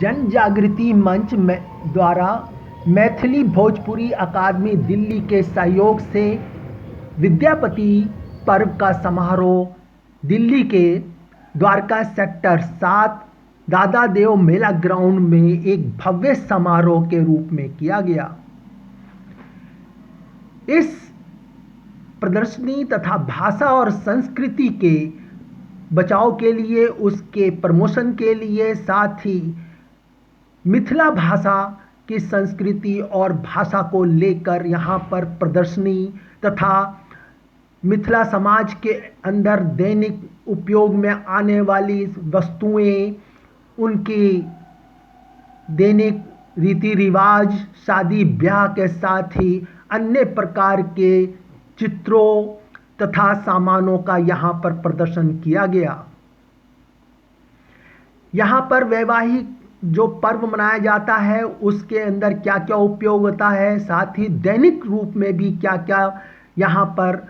जन जागृति मंच द्वारा मैथिली भोजपुरी अकादमी दिल्ली के सहयोग से विद्यापति पर्व का समारोह दिल्ली के द्वारका सेक्टर 7 दादा देव मेला ग्राउंड में एक भव्य समारोह के रूप में किया गया। इस प्रदर्शनी तथा भाषा और संस्कृति के बचाव के लिए, उसके प्रमोशन के लिए, साथ ही मिथिला भाषा की संस्कृति और भाषा को लेकर यहाँ पर प्रदर्शनी तथा मिथिला समाज के अंदर दैनिक उपयोग में आने वाली वस्तुएं, उनकी दैनिक रीति रिवाज, शादी ब्याह के साथ ही अन्य प्रकार के चित्रों तथा सामानों का यहाँ पर प्रदर्शन किया गया। यहाँ पर वैवाहिक जो पर्व मनाया जाता है उसके अंदर क्या क्या उपयोग होता है, साथ ही दैनिक रूप में भी क्या क्या यहाँ पर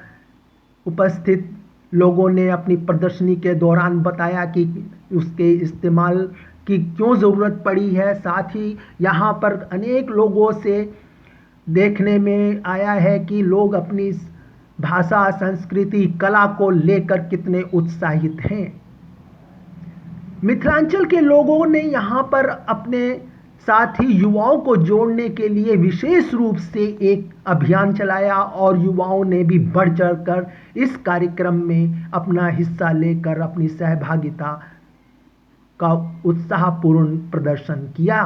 उपस्थित लोगों ने अपनी प्रदर्शनी के दौरान बताया कि उसके इस्तेमाल की क्यों ज़रूरत पड़ी है। साथ ही यहाँ पर अनेक लोगों से देखने में आया है कि लोग अपनी भाषा, संस्कृति, कला को लेकर कितने उत्साहित हैं। मिथिलांचल के लोगों ने यहाँ पर अपने साथ ही युवाओं को जोड़ने के लिए विशेष रूप से एक अभियान चलाया और युवाओं ने भी बढ़ चढ़कर इस कार्यक्रम में अपना हिस्सा लेकर अपनी सहभागिता का उत्साहपूर्ण प्रदर्शन किया।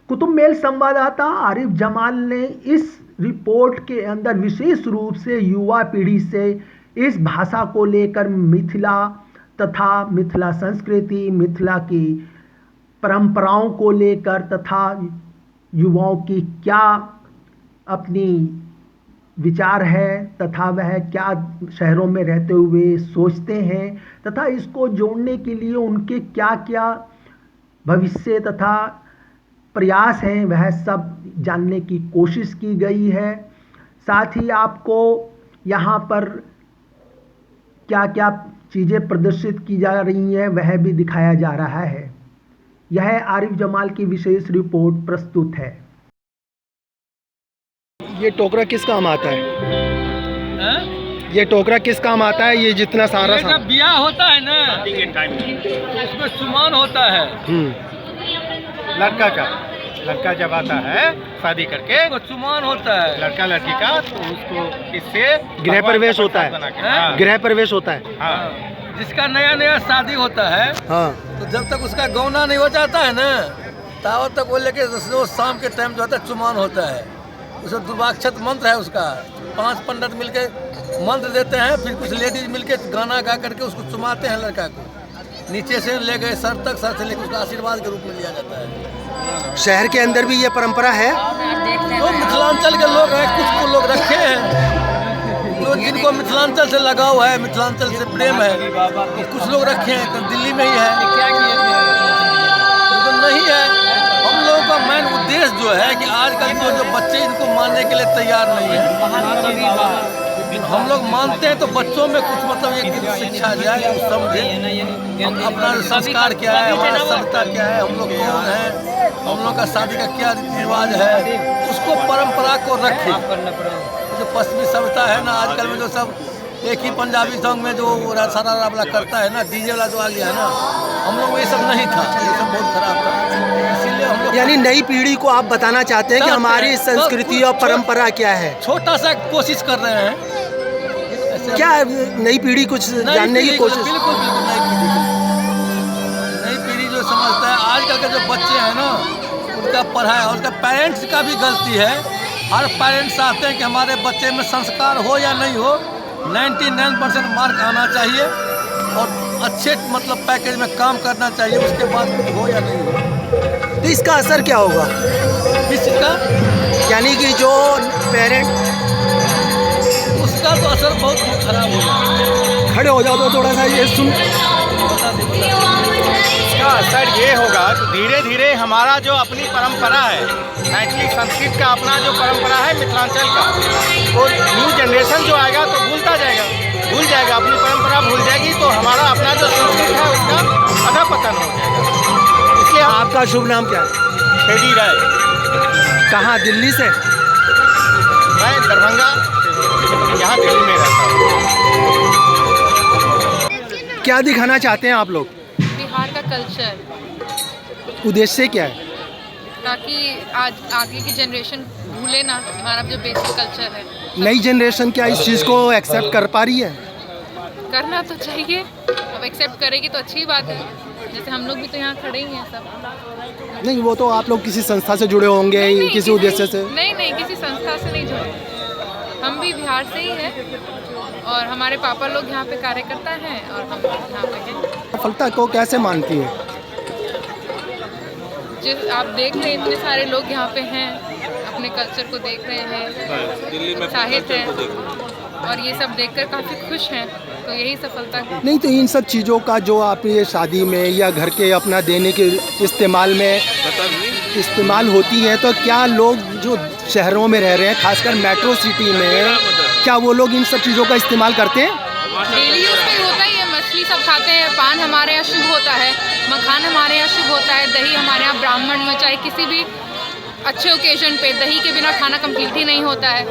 कुतुब मेल संवाददाता आरिफ जमाल ने इस रिपोर्ट के अंदर विशेष रूप से युवा पीढ़ी से इस भाषा को लेकर, मिथिला तथा मिथिला संस्कृति, मिथिला की परंपराओं को लेकर तथा युवाओं की क्या अपनी विचार है तथा वह क्या शहरों में रहते हुए सोचते हैं तथा इसको जोड़ने के लिए उनके क्या क्या भविष्य तथा प्रयास हैं, वह सब जानने की कोशिश की गई है। साथ ही आपको यहाँ पर क्या क्या चीज़ें प्रदर्शित की जा रही हैं वह भी दिखाया जा रहा है। यह आरिफ जमाल की विशेष रिपोर्ट प्रस्तुत है। ये टोकरा किस काम आता है? ये टोकरा किस काम आता है? ये जितना सारा जब ब्याह होता है ना तो उसमें सामान होता है। लड़का जब आता है शादी करके तो सामान होता है लड़का लड़की का, तो उसको इससे गृह प्रवेश होता है। गृह प्रवेश होता है। हाँ। जिसका नया नया शादी होता है, हाँ, तो जब तक उसका गौना नहीं हो जाता है ना, तब तक वो लेके रोज शाम के टाइम जो होता है चुमान होता है। उसमें दुर्वाक्षत मंत्र है उसका, 5 पंडित मिलके मंत्र देते हैं, फिर कुछ लेडीज मिलके गाना गा करके उसको चुमाते हैं लड़का को। नीचे से ले गए सर तक, सर से लेकर उसका आशीर्वाद के रूप में लिया जाता है। शहर के अंदर भी ये परंपरा है। तो मिथिलांचल के लोग हैं, कुछ लोग रखे हैं तो जिनको मिथिलांचल से लगाव है, मिथिलांचल से प्रेम है, तो कुछ लोग रखे हैं। तो दिल्ली में ही है, तो नहीं है। हम लोगों का मेन उद्देश्य जो है कि आजकल जो बच्चे इनको मानने के लिए तैयार नहीं है। हम लोग मानते हैं तो बच्चों में कुछ मतलब एक शिक्षा जाए, वो समझे अपना संस्कार क्या है, हमारा सभ्यता क्या है, हम लोग कौन हैं, हम लोग का शादी का क्या रीति रिवाज है, उसको परंपरा को रखें। जो पश्चिमी सभ्यता है ना, आजकल में जो सब एक ही पंजाबी सॉन्ग में जो सारा वाला करता है ना, डीजे वाला जो आ गया है ना, हम लोग ये सब नहीं था, ये सब बहुत खराब था। इसीलिए हम लोग यानी नई पीढ़ी को आप बताना चाहते हैं कि हमारी संस्कृति और परंपरा क्या है। छोटा सा कोशिश कर रहे हैं। क्या नई पीढ़ी कुछ जानने की कोशिश? बिल्कुल नई पीढ़ी जो समझता है, आजकल के जो बच्चे हैं ना, उनका पढ़ाई और उनका पेरेंट्स का भी गलती है। हर पेरेंट्स चाहते हैं कि हमारे बच्चे में संस्कार हो या नहीं हो, 99% मार्क आना चाहिए और अच्छे मतलब पैकेज में काम करना चाहिए, उसके बाद कुछ हो या नहीं हो। तो इसका असर क्या होगा? किस चीज़ का? यानी कि जो पेरेंट, उसका तो असर बहुत खराब होगा। खड़े हो जाओ तो थोड़ा सा ये सुन। इसका असर ये होगा तो धीरे धीरे हमारा जो अपनी परंपरा है, मैथिली संस्कृत का अपना जो परंपरा है मिथिलांचल का, वो न्यू जनरेशन जो आएगा तो भूलता जाएगा। भूल जाएगा, अपनी परंपरा भूल जाएगी, तो हमारा अपना जो संस्कृति है उसका अधा पतन हो जाएगा। इसलिए आपका शुभ नाम क्या है? छेदी राय, कहाँ, दिल्ली से? मैं दरभंगा, यहाँ दिल्ली में रहता हूँ। क्या दिखाना चाहते हैं आप लोग? बिहार का कल्चर, उद्देश्य क्या है? ताकि आज आगे की जनरेशन भूले ना हमारा जो बेसिक कल्चर है। नई जनरेशन क्या इस चीज़ को एक्सेप्ट कर पा रही है? करना तो चाहिए, अब एक्सेप्ट करेगी तो अच्छी बात है। जैसे हम लोग भी तो यहाँ खड़े ही हैं सब। नहीं, वो तो आप लोग किसी संस्था से जुड़े होंगे, नहीं, किसी उद्देश्य से? नहीं, किसी संस्था से नहीं जुड़े। हम भी बिहार से ही हैं और हमारे पापा लोग यहाँ पे कार्यकर्ता हैं और हम यहाँ पे हैं। सफलता को कैसे मानती है? जिस आप देख रहे हैं इतने सारे लोग यहाँ पे हैं, अपने कल्चर को देख रहे हैं, उत्साहित हैं और ये सब देखकर काफ़ी खुश हैं, तो यही सफलता है। नहीं तो इन सब चीज़ों का जो आप ये शादी में या घर के अपना देने के इस्तेमाल में इस्तेमाल होती है, तो क्या लोग जो शहरों में रह रहे हैं, खासकर मेट्रो सिटी में, क्या वो लोग इन सब चीज़ों का इस्तेमाल करते हैं? डेली यूज में होता ही है, मछली सब खाते हैं, पान हमारे यहाँ शुभ होता है, मखान हमारे यहाँ शुभ होता है, दही हमारे यहाँ ब्राह्मण में चाहे किसी भी अच्छे ओकेजन पे दही के बिना खाना कंप्लीट ही नहीं होता है।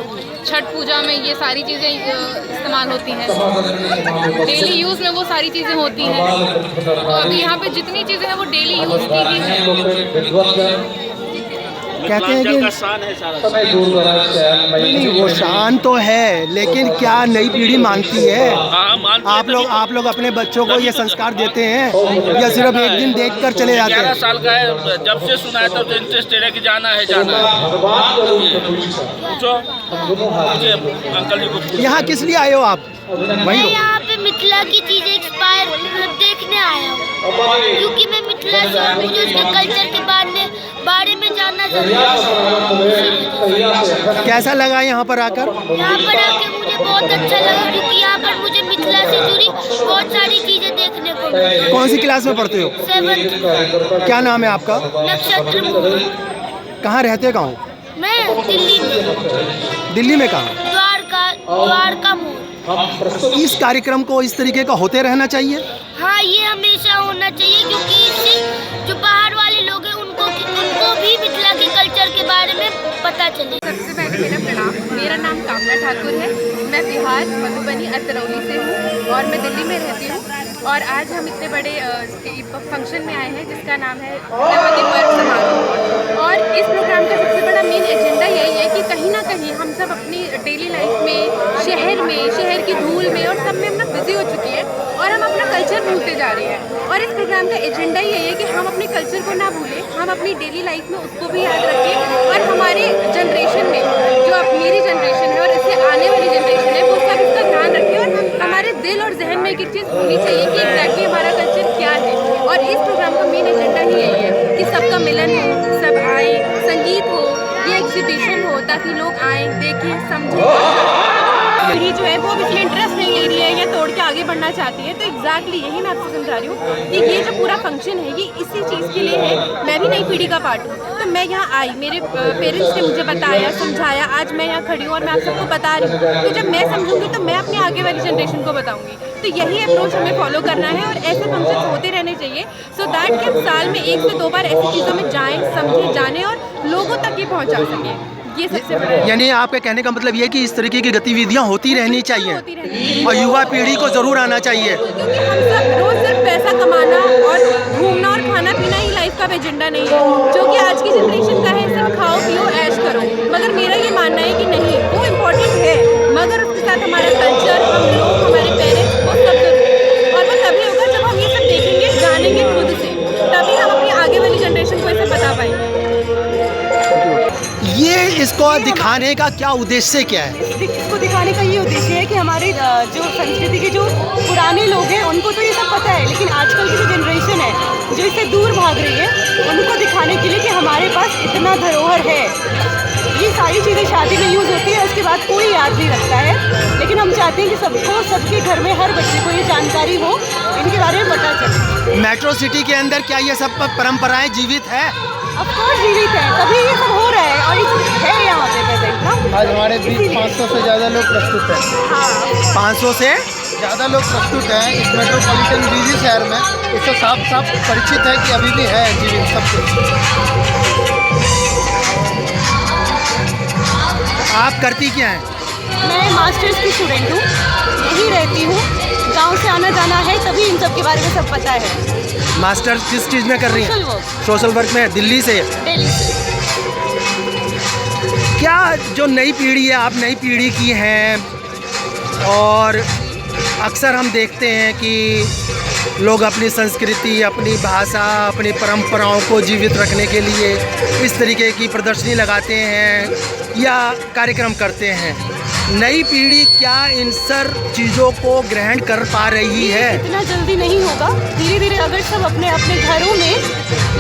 छठ पूजा में ये सारी चीज़ें इस्तेमाल होती हैं, डेली यूज़ में वो सारी चीज़ें होती हैं। तो अभी यहाँ पे जितनी चीज़ें हैं वो डेली यूज़ की ही हैं। कहते हैं कि नहीं, वो शान तो है, लेकिन क्या नई पीढ़ी मानती है? आप लोग अपने बच्चों को ये संस्कार देते हैं या सिर्फ एक दिन देखकर चले जाते हैं? 11 साल का है, जब से सुना है तब से इंटरेस्टेड है कि जाना है। पूछो अंकल जी कुछ। यहाँ किस लिए आए हो आप? मैं यहाँ पे मिथिला की चीजें एक्सपायर देखने आया हूँ, क्योंकि मैं मिथिला से हूँ, मुझे उसके कल्चर के बारे में जानना जरूरी है। कैसा लगा यहाँ पर आकर? यहाँ पर आके मुझे बहुत अच्छा लगा, क्योंकि यहाँ पर मुझे मिथिला से जुड़ी बहुत सारी चीजें देखने को मिली। कौन सी क्लास में पढ़ते हो? 7th। क्या नाम है आपका? नक्षत्र मोहन। कहाँ रहते कहाँ? मैं दिल्ली में। दिल्ली में कहाँ? द्वारका मोड़। इस कार्यक्रम को इस तरीके का होते रहना चाहिए। हाँ, ये हमेशा होना चाहिए, क्योंकि इससे जो बाहर वाले लोग हैं उनको भी मिथिला के कल्चर के बारे में पता चले। सबसे पहले मेरा प्रणाम, मेरा नाम कामना ठाकुर है, मैं बिहार मधुबनी अतरौली से हूँ और मैं दिल्ली में रहती हूँ। और आज हम इतने बड़े फंक्शन में आए हैं जिसका नाम है नवदी पर्व समारोह। और इस प्रोग्राम का सबसे बड़ा मेन एजेंडा यही है कि कहीं ना कहीं हम सब अपनी डेली लाइफ में शहर की धूल में और सब में हम ना बिजी हो चुकी है और हम अपना कल्चर भूलते जा रहे हैं। और इस प्रोग्राम का एजेंडा यही है कि हम अपने कल्चर को ना भूलें, हम अपनी डेली लाइफ में उसको भी याद रखें और हमारे जनरेशन में, जो अब मेरी जनरेशन है और इससे आने वाली जनरेशन है, वो सब इसका ध्यान रखें और हमारे दिल और जहन में एक चीज़ होनी चाहिए कि एग्जैक्टली हमारा कल्चर क्या है। और इस प्रोग्राम का मेन एजेंडा ही यही है कि सबका मिलन हो, सब आए, संगीत हो, ये एग्जीबिशन हो, ताकि लोग आए, देखें, समझें। पीढ़ी जो है वो अब इसमें इंटरेस्ट नहीं ले रही है या तोड़ के आगे बढ़ना चाहती है। तो एग्जैक्टली यही मैं आपसे समझा रही हूँ कि ये जो पूरा फंक्शन है ये इसी चीज़ के लिए है। मैं भी नई पीढ़ी का पार्ट हूँ, तो मैं यहाँ आई, मेरे पेरेंट्स ने मुझे बताया, समझाया, आज मैं यहाँ खड़ी हूँ और मैं आप सबको बता रही हूँ। तो जब मैं समझूंगी तो मैं अपने आगे वाली जनरेशन को बताऊँगी। तो यही अप्रोच हमें फॉलो करना है और ऐसे फंक्शन होते रहने चाहिए, सो दैट कि हम साल में 1 से 2 बार ऐसी चीज़ों में जाएँ, समझें, जानें और लोगों तक ये पहुँचा सकें। ये सबसे बड़ा है। यानी आपके कहने का मतलब ये कि इस तरीके की गतिविधियाँ होती रहनी चाहिए और युवा पीढ़ी को ज़रूर आना चाहिए, क्योंकि हम सब रोज सिर्फ पैसा कमाना और घूमना और खाना पीना ही लाइफ का एजेंडा नहीं है, जो कि आज की जनरेशन का है। सिर्फ खाओ पियो ऐश करो, मगर मेरा ये मानना है कि नहीं, वो इम्पोर्टेंट है, मगर उसके साथ हमारा कल्चर, हम लोग, हमारे पेरेंट्स, वो सब जरूरी। और वो तभी होगा जब हम ये सब देखेंगे, जानेंगे खुद से, तभी हम अपनी आगे वाली जनरेशन को इसे बता पाएंगे। ये इसको दिखाने का क्या उद्देश्य क्या है? इसको दिखाने का ये उद्देश्य है कि हमारे जो संस्कृति के जो पुराने लोग हैं उनको तो ये सब पता है, लेकिन आजकल की जो जनरेशन है जो इससे दूर भाग रही है, उनको दिखाने के लिए कि हमारे पास इतना धरोहर है। ये सारी चीज़ें शादी में यूज़ होती है, उसके बाद कोई याद नहीं रखता है, लेकिन हम चाहते हैं कि सबको, सबके घर में हर बच्चे को ये जानकारी हो, इनके बारे में पता चले। मेट्रो सिटी के अंदर क्या ये सब परंपराएं जीवित है? ऑफकोर्स जीवित है, तभी ये सब हो रहा है और ये है यहाँ पे प्रेजेंट ना। आज हमारे बीच 500 से ज़्यादा लोग प्रस्तुत हैं। हाँ, 500 से ज़्यादा लोग प्रस्तुत हैं इस मेट्रोपॉलिटन बिजी शहर में, इससे साफ साफ परिचित है कि अभी भी है जीवित सब कुछ। आप करती क्या हैं? मैं मास्टर्स की स्टूडेंट हूँ, यहीं रहती हूँ, गांव से आना जाना है, तभी इन सब के बारे में सब पता है। मास्टर्स किस चीज़ में कर रही हैं? Social work. सोशल वर्क में। दिल्ली से? दिल्ली से। क्या जो नई पीढ़ी है, आप नई पीढ़ी की हैं, और अक्सर हम देखते हैं कि लोग अपनी संस्कृति, अपनी भाषा, अपनी परंपराओं को जीवित रखने के लिए इस तरीके की प्रदर्शनी लगाते हैं या कार्यक्रम करते हैं। नई पीढ़ी क्या इन सब चीज़ों को ग्रहण कर पा रही है? इतना जल्दी नहीं होगा, धीरे धीरे अगर सब अपने अपने घरों में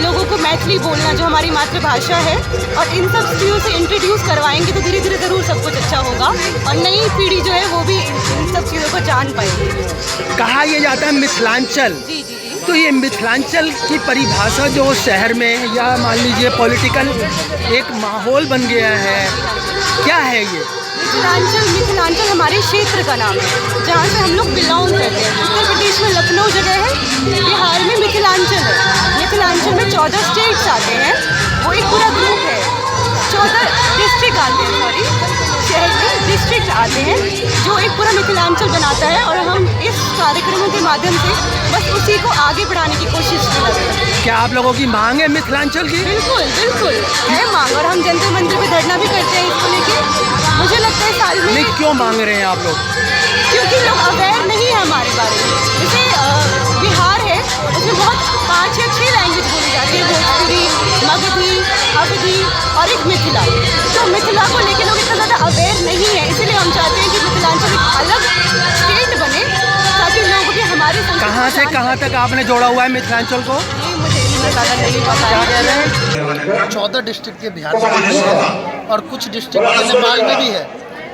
लोगों को मैथिली बोलना, जो हमारी मातृभाषा है, और इन सब चीज़ों से इंट्रोड्यूस करवाएंगे तो धीरे धीरे ज़रूर सब कुछ अच्छा होगा और नई पीढ़ी जो है वो भी इन सब चीज़ों को जान पाएगी। कहा यह जाता है मिथिलांचल, जी जी जी। तो ये मिथिलांचल की परिभाषा जो शहर में या मान लीजिए पॉलिटिकल एक माहौल बन गया है, क्या है ये? मिथिलांचल हमारे क्षेत्र का नाम है, जहाँ से हम लोग बिलोंग करते हैं। उत्तर प्रदेश में लखनऊ जगह है, बिहार में मिथिलांचल है। मिथिलांचल में 14 स्टेट्स आते हैं, वो एक पूरा ग्रुप है। 14 डिस्ट्रिक्ट आते हैं, सॉरी शहर में डिस्ट्रिक्ट आते हैं, जो एक पूरा मिथिलांचल बनाता है। और हम इस कार्यक्रमों के माध्यम से बस उसी को आगे बढ़ाने की कोशिश कर रहे हैं। क्या आप लोगों की मांग है मिथिलांचल की? बिल्कुल बिल्कुल है मांग, और हम जंतर मंदिर पे धरना भी करते हैं इसको लेके। मुझे लगता है साल में। नहीं, क्यों मांग रहे हैं आप लोग? क्योंकि लोग अवेयर नहीं है हमारे बारे में। जैसे बिहार है, उसमें बहुत 5 या 6 लैंग्वेज बोली जाती है, भोजपुरी, मगधी, अवधी और एक मिथिला। तो मिथिला को लेके लोग इतना ज़्यादा अवेयर नहीं है, इसीलिए हम चाहते हैं कि मिथिलांचल एक अलग स्टेट बने, ताकि लोग भी हमारे कहाँ से कहाँ तक आपने जोड़ा हुआ है मिथिलांचल को? मुझे इतना ज़्यादा नहीं पता है। 14 डिस्ट्रिक्ट के बिहार में भी है और कुछ डिस्ट्रिक्ट के नेपाल में भी है,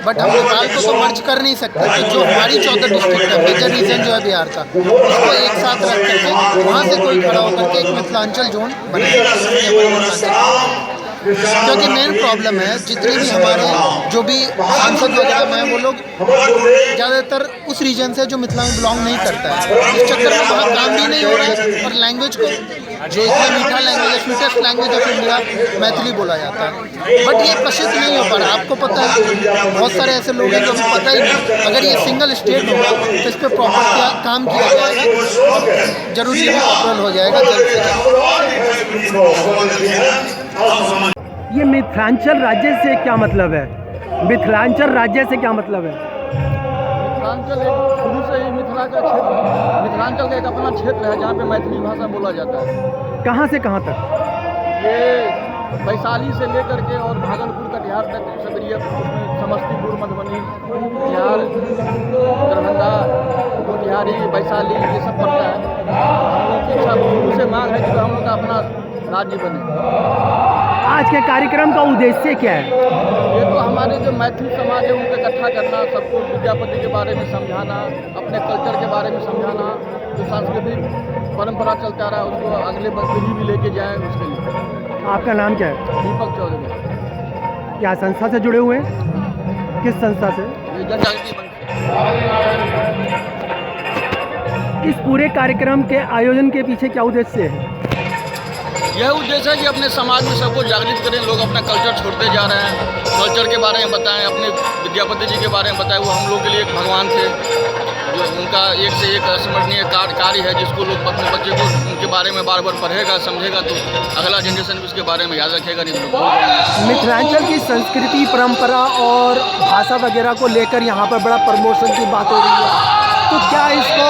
बट हम नेपाल को तो मर्ज कर नहीं सकते। तो जो हमारी 14 डिस्ट्रिक्ट है, मेजर रीजन जो है बिहार का, उसको एक साथ रख करके वहाँ से कोई खड़ा होकर के एक मिथिलांचल जोन बनाएगा। क्योंकि मेन प्रॉब्लम है, जितने भी हमारे जो भी सांसद वगैरह हैं, वो लोग ज़्यादातर उस रीजन से जो मिथिला में बिलोंग नहीं करता है। इस चक्कर में वहाँ काम भी नहीं हो रहा है, और लैंग्वेज को जो इतना मीठा लैंग्वेज है, sweetest language of India Maithili बोला जाता है, बट ये प्रसिद्ध नहीं हो पा रहा। आपको पता है बहुत सारे ऐसे लोग हैं जो अभी पता ही नहीं। अगर ये सिंगल स्टेट होगा तो इस पर प्रॉपर काम किया जाएगा, जरूर ये भी पॉपुलर हो जाएगा जल्द से जल्द। ये मिथिलांचल राज्य से क्या मतलब है? मिथिलांचल राज्य से क्या मतलब है? मिथिलांचल एक शुरू से ही मिथिला का क्षेत्र, मिथिलांचल का एक अपना क्षेत्र है जहाँ पे मैथिली भाषा बोला जाता है। कहाँ से कहाँ तक? ये वैशाली से लेकर के और भागलपुर कटिहार तक सब एरिया, उसमें समस्तीपुर, मधुबनी, बिहार, दरभंगा, मोतिहारी, वैशाली, ये सब पड़ता है। हम लोग की इच्छा शुरू से मांग है कि हम लोग का अपना राज्य बने। आज के कार्यक्रम का उद्देश्य क्या है? ये तो हमारे जो मैथिली समाज है उनको इकट्ठा करना, सबको विद्यापति के बारे में समझाना, अपने कल्चर के बारे में समझाना, जो सांस्कृतिक परंपरा चलता रहा है उसको अगले पीढ़ी भी लेके जाए, उसके लिए। आपका नाम क्या है? दीपक चौधरी। क्या संस्था से जुड़े हुए हैं? किस संस्था से? ये जनजागृति मंच। इस पूरे कार्यक्रम के आयोजन के पीछे क्या उद्देश्य है? यह उद्देश्य है कि अपने समाज में सबको जागृत करें। लोग अपना कल्चर छोड़ते जा रहे हैं, कल्चर के बारे में बताएं, अपने विद्यापति जी के बारे में बताएं। वो हम लोग के लिए एक भगवान थे, जो उनका एक से एक स्मरणीय कार्य है, जिसको लोग अपने बच्चे को उनके बारे में बार बार पढ़ेगा, समझेगा, तो अगला जनरेशन भी उसके बारे में याद रखेगा। नहीं लोग मिथिलांचल की संस्कृति, परंपरा और भाषा वगैरह को लेकर यहाँ पर बड़ा प्रमोशन की बात हो रही है, तो क्या इसको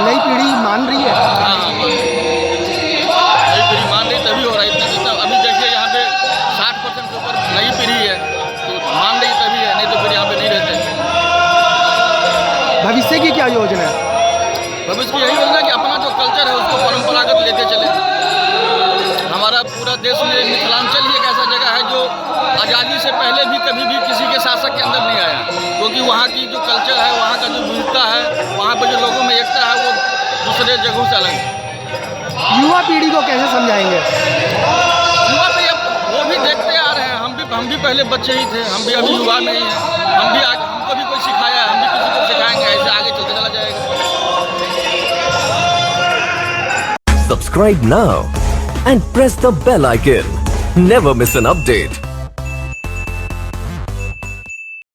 नई पीढ़ी मान रही है? हाँ, नई पीढ़ी मान रही, तभी हो रहा है इतना। अभी देखिए यहाँ पे 60% के ऊपर नई पीढ़ी है, तो मान रही तभी है, नहीं तो फिर यहाँ पे नहीं रहते। भविष्य की क्या योजना है? भविष्य की यही योजना है कि अपना जो कल्चर है उसको परंपरागत लेते चले। हमारा पूरा देश में मिथिलांचल ही एक ऐसा जगह है जो आज़ादी से पहले भी कभी भी किसी के शासक के अंदर नहीं आया, क्योंकि वहाँ की जो कल्चर है, वहाँ का जो विविधता है, वहाँ पर जो लोगों में एकता है, वो दूसरे जगहों से अलग है। युवा पीढ़ी को कैसे समझाएंगे? युवा पीढ़ी वो भी देखते आ रहे हैं, हम भी पहले बच्चे ही थे, हम भी अभी युवा नहीं हैं, हमको भी कोई सिखाया है, हम भी किसी को सिखाएंगे, ऐसे आगे चलते चला जाएगा। Subscribe now and press the bell icon. Never miss an update.